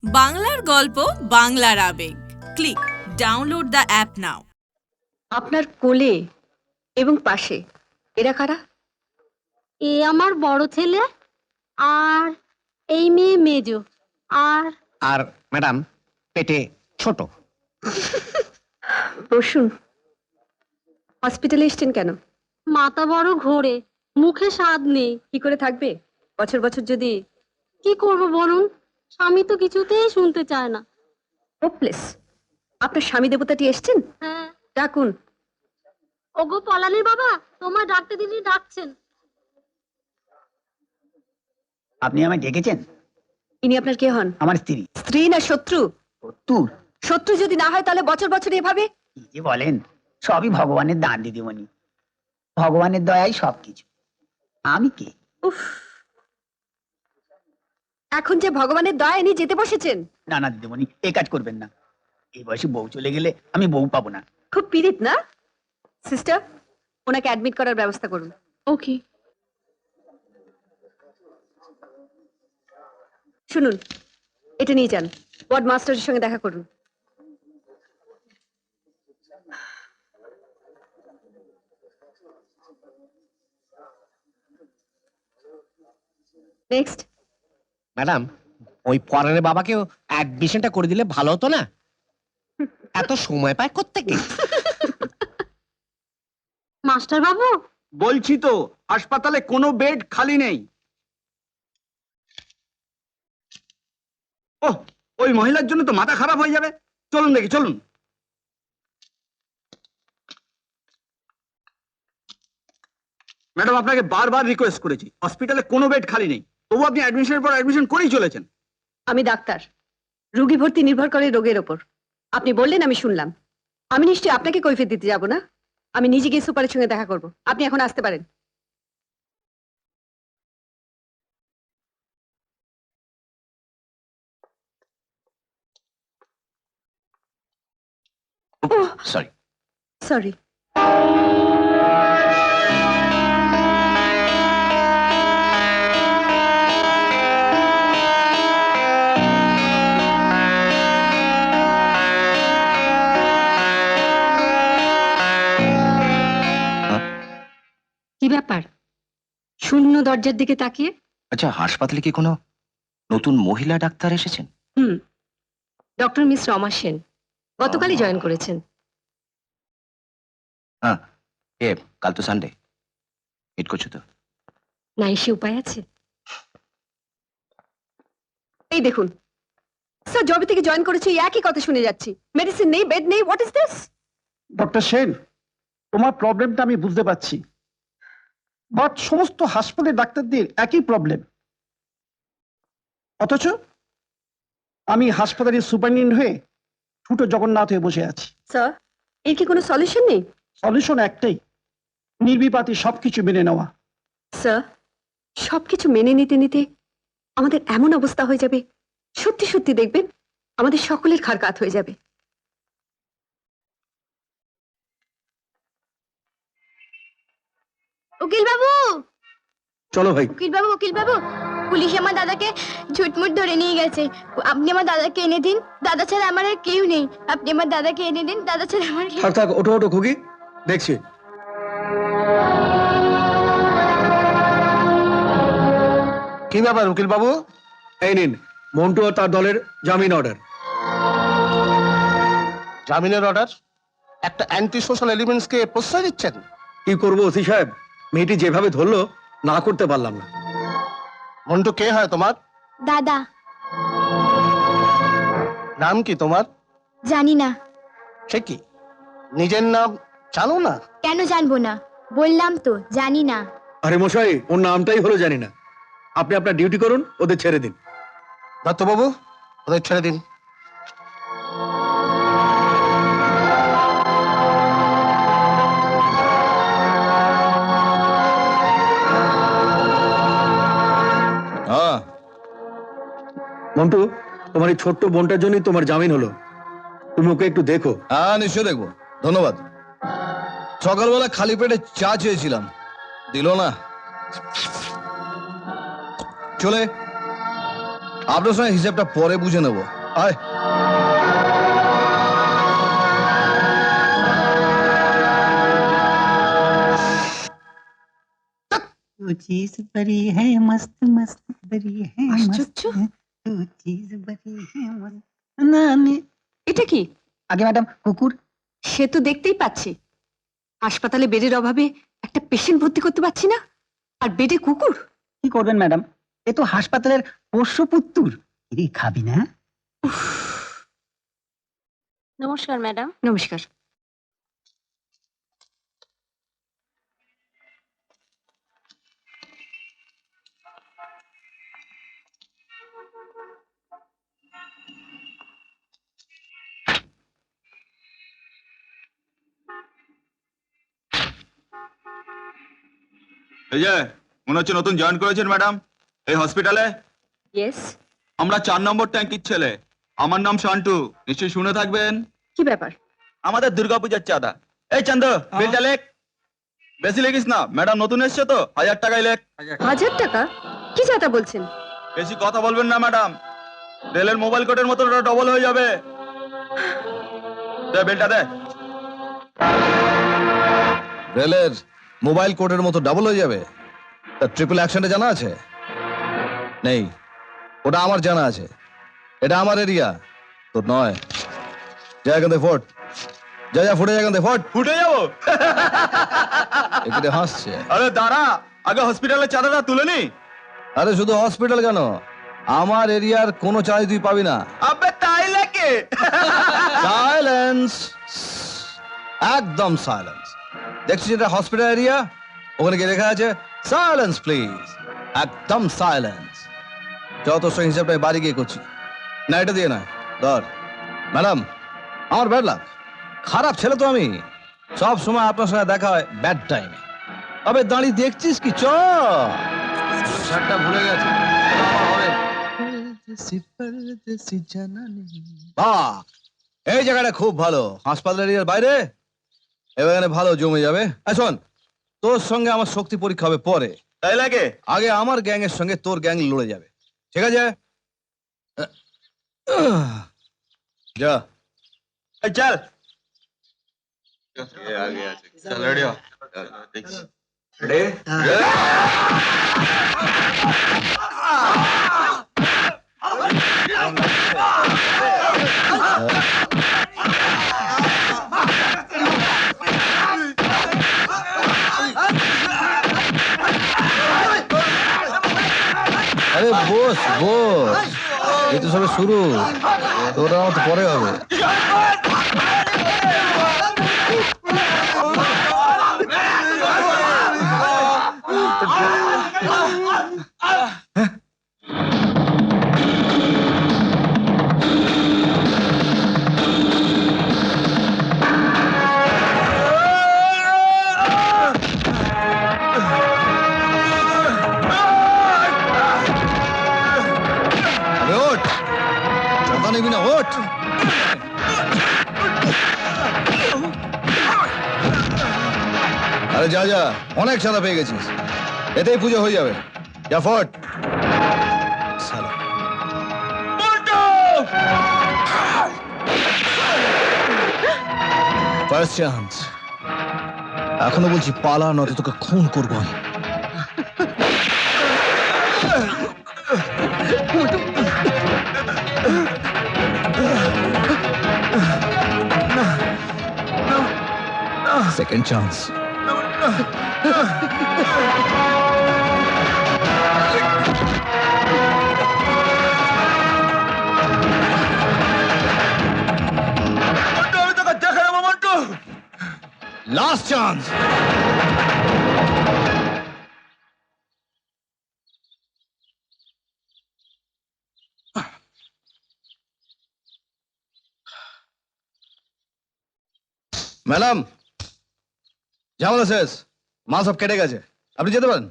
বাংলার গল্প বাংলার আবেগ। ক্লিক ডাউনলোড দ্য অ্যাপ নাও। আপনার কোলে এবং পাশে এরা কারা? এ আমার বড় ছেলে, আর এই মেয়ে মেজো, আর আর ম্যাডাম পেটে ছোট। বসুন। হসপিটালে এসছেন কেন? মাথা বড় ঘোরে, মুখে স্বাদ নেই। কি করে থাকবে? বছর বছর যদি কি করব বলুন, স্বামী তো কিছুতেই শুনতে চায় না। হোপলেস। আপনার স্বামী দেবতাটি এসছেন? হ্যাঁ। ডাকুন। ওগো পলানির বাবা, তোমার ডাকতে দিদি ডাকছেন। আপনি আমায় ডেকেছেন? ইনি আপনার কে হন? আমার স্ত্রী। স্ত্রী না শত্রু? তুর শত্রু যদি না হয় তাহলে বছর বছর এভাবে? কি যে বলেন, সবই ভগবানের দান দিদিমণি। ভগবানের দয়াই সবকিছু। আমি কে? উফ, এখন যে ভগবানের দয়া ইনি যেতে বসেছেন। না না দিদিমণি, এই কাজ করবেন না। এই বয়সে বউ চলে গেলে আমি বউ পাবো না। খুব পীড়িত না? সিস্টার, ওনাকে অ্যাডমিট করার ব্যবস্থা করুন। ওকে। শুনুন, এটা নিয়ে যান, ওয়ার্ড মাস্টারের সঙ্গে দেখা করুন। নেক্সট। ম্যাডাম, ওই পরানের বাবাকেও অ্যাডমিশনটা করে দিলে ভালো হতো না? এত সময় পায় কোত্থেকে? মাস্টার বাবু, বলছি তো, হাসপাতালে কোনো বেড খালি নেই। ওহ, ওই মহিলার জন্য তো মাথা খারাপ হয়ে যাবে। চলুন দেখি, চলুন। ম্যাডাম, আপনাকে বারবার রিকোয়েস্ট করেছি, হসপিটালে কোনো বেড খালি নেই, তবু আপনি অ্যাডমিশনের পর অ্যাডমিশন করেই চলেছেন। আমি ডাক্তার, রোগী ভর্তি নির্ভর করে রোগের ওপর। আপনি বললেন, আমি শুনলাম। আমি নিশ্চয়ই আপনাকে কৈফিয়ত দিতে যাব না। আমি নিজে গিয়ে সুপারের সঙ্গে দেখা করব। আপনি এখন আসতে পারেন। সরি। সরি। কি ব্যাপার? শূন্য দরজার দিকে তাকিয়ে। আচ্ছা, হাসপাতালে কি কোনো নতুন মহিলা ডাক্তার এসেছেন? ডক্টর মিস রমা সেন গতকালই জয়েন করেছেন। হ্যাঁ, কাল তো সানডে, হিট করছো তো? না এসে উপায় আছে? এই দেখুন স্যার, জবে থেকে জয়েন করেছি এই একই কথা শুনে যাচ্ছি। মেডিসিন নেই, বেড নেই। What is this? Doctor Sen, তোমার প্রবলেমটা আমি বুঝতে পারছি, বাট সমস্ত হাসপাতালের ডাক্তারদের একই প্রবলেম। অথচ আমি হাসপাতালের সুপারিনটেন্ডেন্ট হয়ে ছোট জগন্নাথ হয়ে বসে আছি। স্যার, এর কি কোনো সলিউশন নেই? সলিউশন একটাই, নির্বিবাদে সবকিছু মেনে নেওয়া। স্যার, সবকিছু মেনে নিতে নিতে আমাদের এমন অবস্থা হয়ে যাবে, সত্যি সত্যি দেখবেন আমাদের সকলের ঘাড় কাত হয়ে যাবে। উকিল বাবু, চলো ভাই। উকিল বাবু, উকিল বাবু, পুলিশ আমার দাদাকে ঝুটমুট ধরে নিয়ে গেছে। আপনি আমার দাদাকে এনে দিন। দাদা ছাড়া আমার আর কেউ নেই। আপনি আমার দাদাকে এনে দিন। দাদা ছাড়া আমার কেউ। থাক থাক, ওঠো ওঠো খুকি, দেখছি। কি ব্যাপার উকিল বাবু? এই নিন মন্টু ও তার দলের জামিন অর্ডার। জামিনের অর্ডার? একটা অ্যান্টি সোশ্যাল এলিমেন্টসকে প্রশ্রয় দিচ্ছেন? কি করবো ওসি সাহেব, মেয়েটি যেভাবে ধরলো না করতে পারলাম না। মন্টু কে হয় তোমার? দাদা। নাম কি তোমার? জানি না। সে কি, নিজের নাম জানো না? কেন জানবো না? বললাম তো জানি না। আরে মশাই, ওর নামটাই হলো জানি না। আপনি আপনার ডিউটি করুন, ওদের ছেড়ে দিন। দত্তবাবু, ওদের ছেড়ে দিন। মন্টু, তোমার এই ছোট্ট বোনটার জন্যই তোমার জামিন হলো। তুমি ওকে একটু দেখো। হ্যাঁ, নিশ্চয় দেখবো, ধন্যবাদ। সকালবেলা খালি পেটে চা চেয়েছিলাম, দিল না। চলে আপনার সঙ্গে হিসেবটা পরে বুঝে নেবো। আয় तू चीज बड़ी है मस्त मस्त बड़ी है আশ্চর্য। तू चीज बड़ी है मस्त না নে এটা কি? আগে ম্যাডাম কুকুর সে তো দেখতেই পাচ্ছি। হাসপাতালে বেডের অভাবে একটা পেশেন্ট ভর্তি করতে পারছি না, আর বেডে কুকুর। কি করবেন ম্যাডাম, এ তো হাসপাতালের পোষ্য পুত্তুর। এরে খাবি না? নমস্কার ম্যাডাম। নমস্কার। এই যে মনে হচ্ছে নতুন জয়েন করেছেন ম্যাডাম এই হসপিটালে। ইয়েস। আমরা 4 নম্বর ট্যাঙ্কির ছেলে। আমার নাম শান্টু, নিশ্চয়ই শুনে থাকবেন। কি ব্যাপার? আমাদের দুর্গাপূজার চাঁদা। এই চান্দ, বিলটা লেখ। বেশি লেখিস না, ম্যাডাম নতুন এসছে তো, 1000 টাকাই লেখ। 1000 টাকা? কি চাটা বলছেন? বেশি কথা বলবেন না ম্যাডাম, রেলের মোবাইল কোডের মতো ওটা ডবল হয়ে যাবে। দে বিলটা দে। রেলের মোবাইল কোডের মতো ডাবল হয়ে যাবে? তা ট্রিপল অ্যাকশনটা জানা আছে? নেই, ওটা আমার জানা আছে। এটা আমার এরিয়া, তোর নয়। যা এখান থেকে ফোট, যা যা ফুটে যা এখান থেকে ফোট। ফুটে যাবো? এখানে হাসছে। আরে দাঁড়া, আগে হসপিটালের চাঁদাটা তুলে নি। আরে শুধু হসপিটাল কেন, আমার এরিয়ার কোনো চাই তুই পাবি না। আবে তাই লাগে। সাইলেন্স, একদম সাইলেন্স। দেখছিস এটা হসপিটাল এরিয়া, ওখানে গিয়ে লেখা আছে সাইলেন্স প্লিজ, একদম সাইলেন্স। যত সব হিসাবটা আমি বাড়ি গিয়ে করছি না, এটা দিয়ে না ধর। ম্যাডাম, আমার ব্যাড লাক, খারাপ ছেলে তো আমি। সব সময় আপনার সঙ্গে দেখা হয় ব্যাড টাইমে। আবে দাঁড়িয়ে দেখছিস কি, চ শার্টটা ভুলে গেছে। বাহ, এই জায়গাটা খুব ভালো, হাসপাতাল এরিয়ার বাইরে। এখানে ভালো জমে যাবে। শোন, তোর সঙ্গে আমার শক্তি পরীক্ষা হবে পরে। তাই লাগে? আগে আমার গ্যাং এর সঙ্গে তোর গ্যাং লড়ে যাবে, ঠিক আছে? যা এই চল। আগে আছে, চল রেডি হ। দেখছি রেডি। আরে বস বস, এই তো সবে শুরু, তোর আমার তো পরে হবে। ওঠ, চাঁদা নিবি না, ওঠ। আরে যা যা, অনেক চাঁদা পেয়ে গেছিস, এতেই পুজো হয়ে যাবে। যা ফট। শালা। ফার্স্ট চান্স, এখনো বলছি পালা, নয়তো তোকে খুন করবো আমি। Second chance. আমি তোকে দেখে নেবো মন্টু। Last chance. ম্যাডাম, ঝামেলা শেষ, মাল সব কেটে গেছে, আপনি যেতে পারেন।